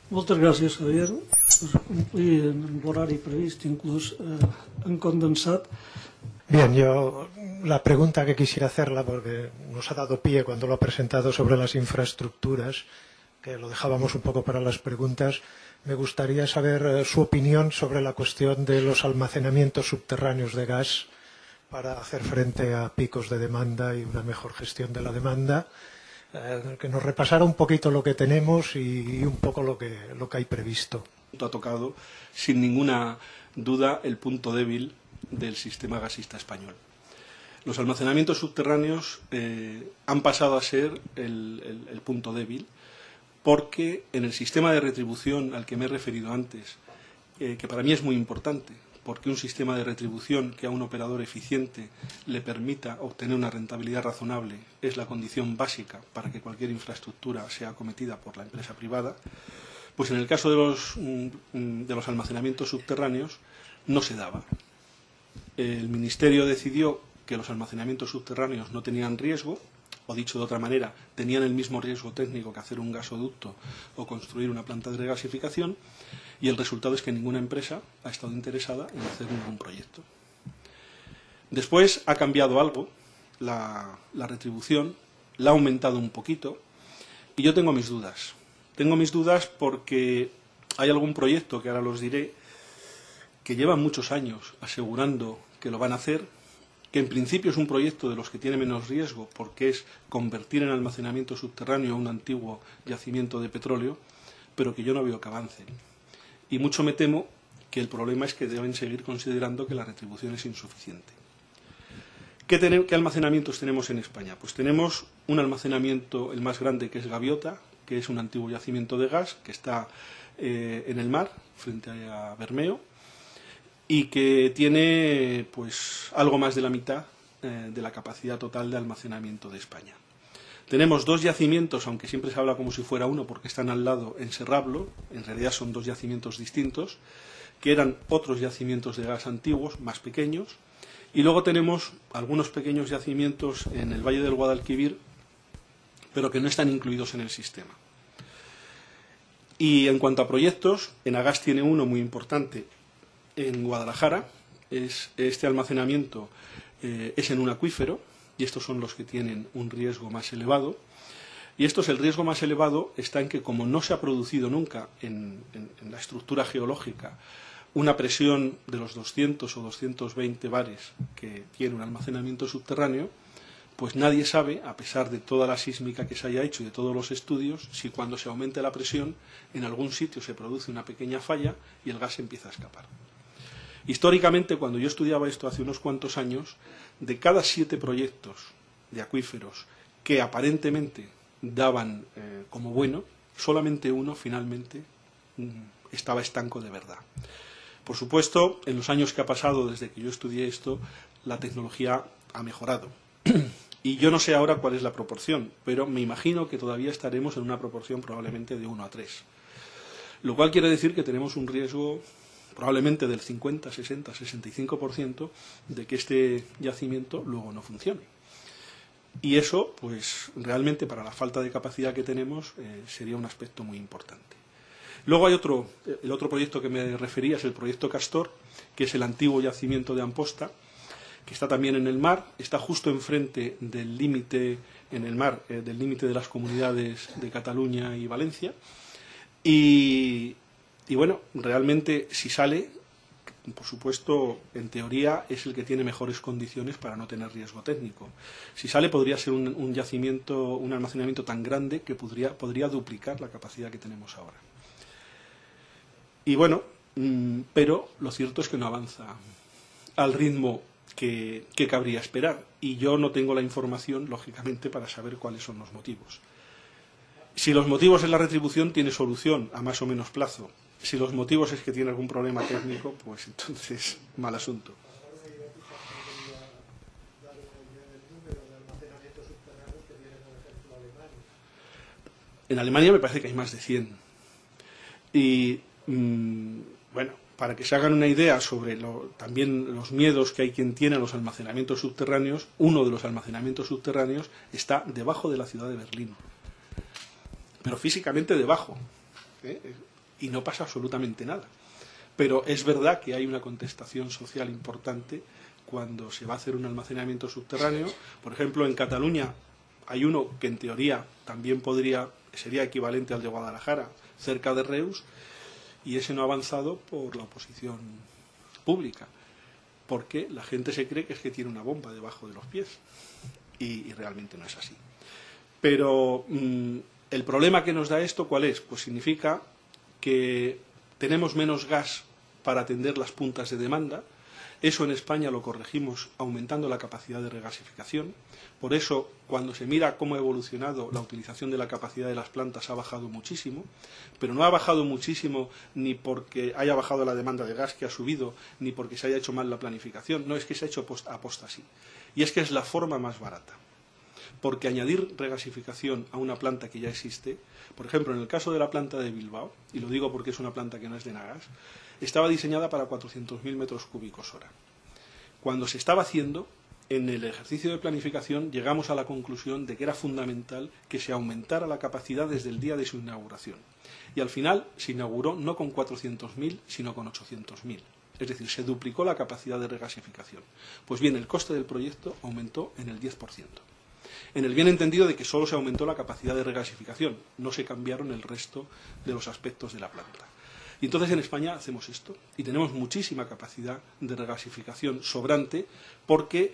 Moltes gràcies, Javier. Pues complir en l'horari previst, inclús en condensat. Bien, yo la pregunta que quisiera hacerla, porque nos ha dado pie cuando lo ha presentado sobre las infraestructuras, que lo dejábamos un poco para las preguntas, me gustaría saber su opinión sobre la cuestión de los almacenamientos subterráneos de gas para hacer frente a picos de demanda y una mejor gestión de la demanda, que nos repasara un poquito lo que tenemos y un poco lo que hay previsto. Ha tocado, sin ninguna duda, el punto débil del sistema gasista español. Los almacenamientos subterráneos han pasado a ser el punto débil porque en el sistema de retribución al que me he referido antes, que para mí es muy importante, porque un sistema de retribución que a un operador eficiente le permita obtener una rentabilidad razonable es la condición básica para que cualquier infraestructura sea acometida por la empresa privada, pues en el caso de los almacenamientos subterráneos no se daba. El Ministerio decidió que los almacenamientos subterráneos no tenían riesgo, o dicho de otra manera, tenían el mismo riesgo técnico que hacer un gasoducto o construir una planta de regasificación, y el resultado es que ninguna empresa ha estado interesada en hacer ningún proyecto. Después ha cambiado algo, la retribución la ha aumentado un poquito, y yo tengo mis dudas. Tengo mis dudas porque hay algún proyecto, que ahora los diré, que llevan muchos años asegurando que lo van a hacer, que en principio es un proyecto de los que tiene menos riesgo porque es convertir en almacenamiento subterráneo un antiguo yacimiento de petróleo, pero que yo no veo que avancen. Y mucho me temo que el problema es que deben seguir considerando que la retribución es insuficiente. ¿Qué almacenamientos tenemos en España? Pues tenemos un almacenamiento, el más grande, que es Gaviota, que es un antiguo yacimiento de gas que está en el mar, frente a Bermeo, y que tiene pues algo más de la mitad de la capacidad total de almacenamiento de España. Tenemos dos yacimientos, aunque siempre se habla como si fuera uno porque están al lado, en Serrablo, en realidad son dos yacimientos distintos, que eran otros yacimientos de gas antiguos, más pequeños, y luego tenemos algunos pequeños yacimientos en el Valle del Guadalquivir, pero que no están incluidos en el sistema. Y en cuanto a proyectos, Enagas tiene uno muy importante en Guadalajara. Este almacenamiento es en un acuífero, y estos son los que tienen un riesgo más elevado. Y el riesgo más elevado está en que, como no se ha producido nunca en la estructura geológica una presión de los 200 o 220 bares que tiene un almacenamiento subterráneo, pues nadie sabe, a pesar de toda la sísmica que se haya hecho y de todos los estudios, si cuando se aumente la presión en algún sitio se produce una pequeña falla y el gas empieza a escapar. Históricamente, cuando yo estudiaba esto hace unos cuantos años, de cada 7 proyectos de acuíferos que aparentemente daban como bueno, solamente uno finalmente estaba estanco de verdad. Por supuesto, en los años que ha pasado desde que yo estudié esto, la tecnología ha mejorado. Y yo no sé ahora cuál es la proporción, pero me imagino que todavía estaremos en una proporción probablemente de 1 a 3. Lo cual quiere decir que tenemos un riesgo probablemente del 50, 60, 65% de que este yacimiento luego no funcione. Y eso, pues realmente para la falta de capacidad que tenemos, sería un aspecto muy importante. Luego hay el otro proyecto que me refería es el proyecto Castor, que es el antiguo yacimiento de Amposta, que está también en el mar, está justo enfrente del límite en el mar, del límite de las comunidades de Cataluña y Valencia. Y bueno, realmente si sale, por supuesto, en teoría es el que tiene mejores condiciones para no tener riesgo técnico. Si sale podría ser un yacimiento, un almacenamiento tan grande que podría duplicar la capacidad que tenemos ahora. Y bueno, pero lo cierto es que no avanza al ritmo que cabría esperar. Y yo no tengo la información, lógicamente, para saber cuáles son los motivos. Si los motivos es la retribución, tiene solución a más o menos plazo. Si los motivos es que tiene algún problema técnico, pues entonces mal asunto. En Alemania me parece que hay más de 100. Y bueno, para que se hagan una idea sobre también los miedos que hay quien tiene a los almacenamientos subterráneos, uno de los almacenamientos subterráneos está debajo de la ciudad de Berlín. Pero físicamente debajo. y no pasa absolutamente nada. Pero es verdad que hay una contestación social importante cuando se va a hacer un almacenamiento subterráneo. Por ejemplo, en Cataluña hay uno que en teoría también sería equivalente al de Guadalajara, cerca de Reus, y ese no ha avanzado por la oposición pública, porque la gente se cree que es que tiene una bomba debajo de los pies, y realmente no es así. Pero el problema que nos da esto, ¿cuál es? Pues significa que tenemos menos gas para atender las puntas de demanda. Eso en España lo corregimos aumentando la capacidad de regasificación. Por eso, cuando se mira cómo ha evolucionado la utilización de la capacidad de las plantas, ha bajado muchísimo, pero no ha bajado muchísimo ni porque haya bajado la demanda de gas, que ha subido, ni porque se haya hecho mal la planificación. No, es que se ha hecho aposta así. Y es que es la forma más barata. Porque añadir regasificación a una planta que ya existe, por ejemplo, en el caso de la planta de Bilbao, y lo digo porque es una planta que no es de Nagas, estaba diseñada para 400.000 metros cúbicos hora. Cuando se estaba haciendo, en el ejercicio de planificación llegamos a la conclusión de que era fundamental que se aumentara la capacidad desde el día de su inauguración. Y al final se inauguró no con 400.000, sino con 800.000. Es decir, se duplicó la capacidad de regasificación. Pues bien, el coste del proyecto aumentó en el 10%. En el bien entendido de que solo se aumentó la capacidad de regasificación, no se cambiaron el resto de los aspectos de la planta. Y entonces en España hacemos esto, y tenemos muchísima capacidad de regasificación sobrante, porque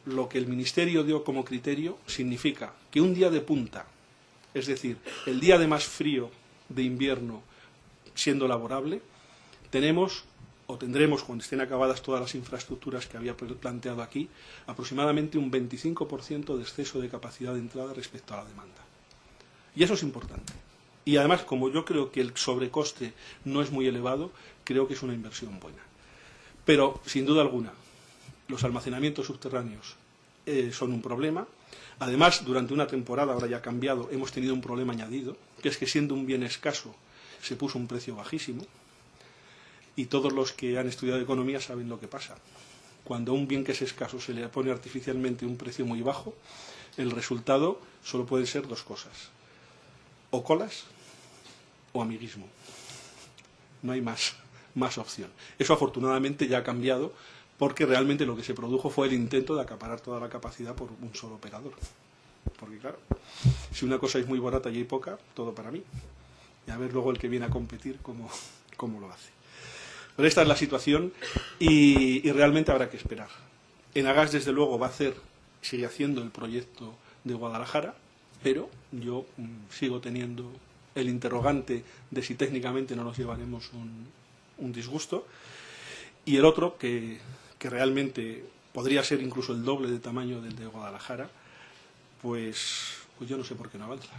lo que el Ministerio dio como criterio significa que un día de punta, es decir, el día de más frío de invierno siendo laborable, tenemos o tendremos, cuando estén acabadas todas las infraestructuras que había planteado aquí, aproximadamente un 25% de exceso de capacidad de entrada respecto a la demanda. Y eso es importante. Y además, como yo creo que el sobrecoste no es muy elevado, creo que es una inversión buena. Pero, sin duda alguna, los almacenamientos subterráneos son un problema. Además, durante una temporada, ahora ya ha cambiado, hemos tenido un problema añadido, que es que siendo un bien escaso, se puso un precio bajísimo. Y todos los que han estudiado economía saben lo que pasa. Cuando a un bien que es escaso se le pone artificialmente un precio muy bajo, el resultado solo pueden ser dos cosas: o colas o amiguismo. No hay más opción. Eso afortunadamente ya ha cambiado, porque realmente lo que se produjo fue el intento de acaparar toda la capacidad por un solo operador. Porque claro, si una cosa es muy barata y hay poca, todo para mí. Y a ver luego el que viene a competir cómo lo hace. Pero esta es la situación y realmente habrá que esperar. Enagas, desde luego, sigue haciendo el proyecto de Guadalajara, pero yo sigo teniendo el interrogante de si técnicamente no nos llevaremos un disgusto. Y el otro, que realmente podría ser incluso el doble de tamaño del de Guadalajara, pues yo no sé por qué no avanza.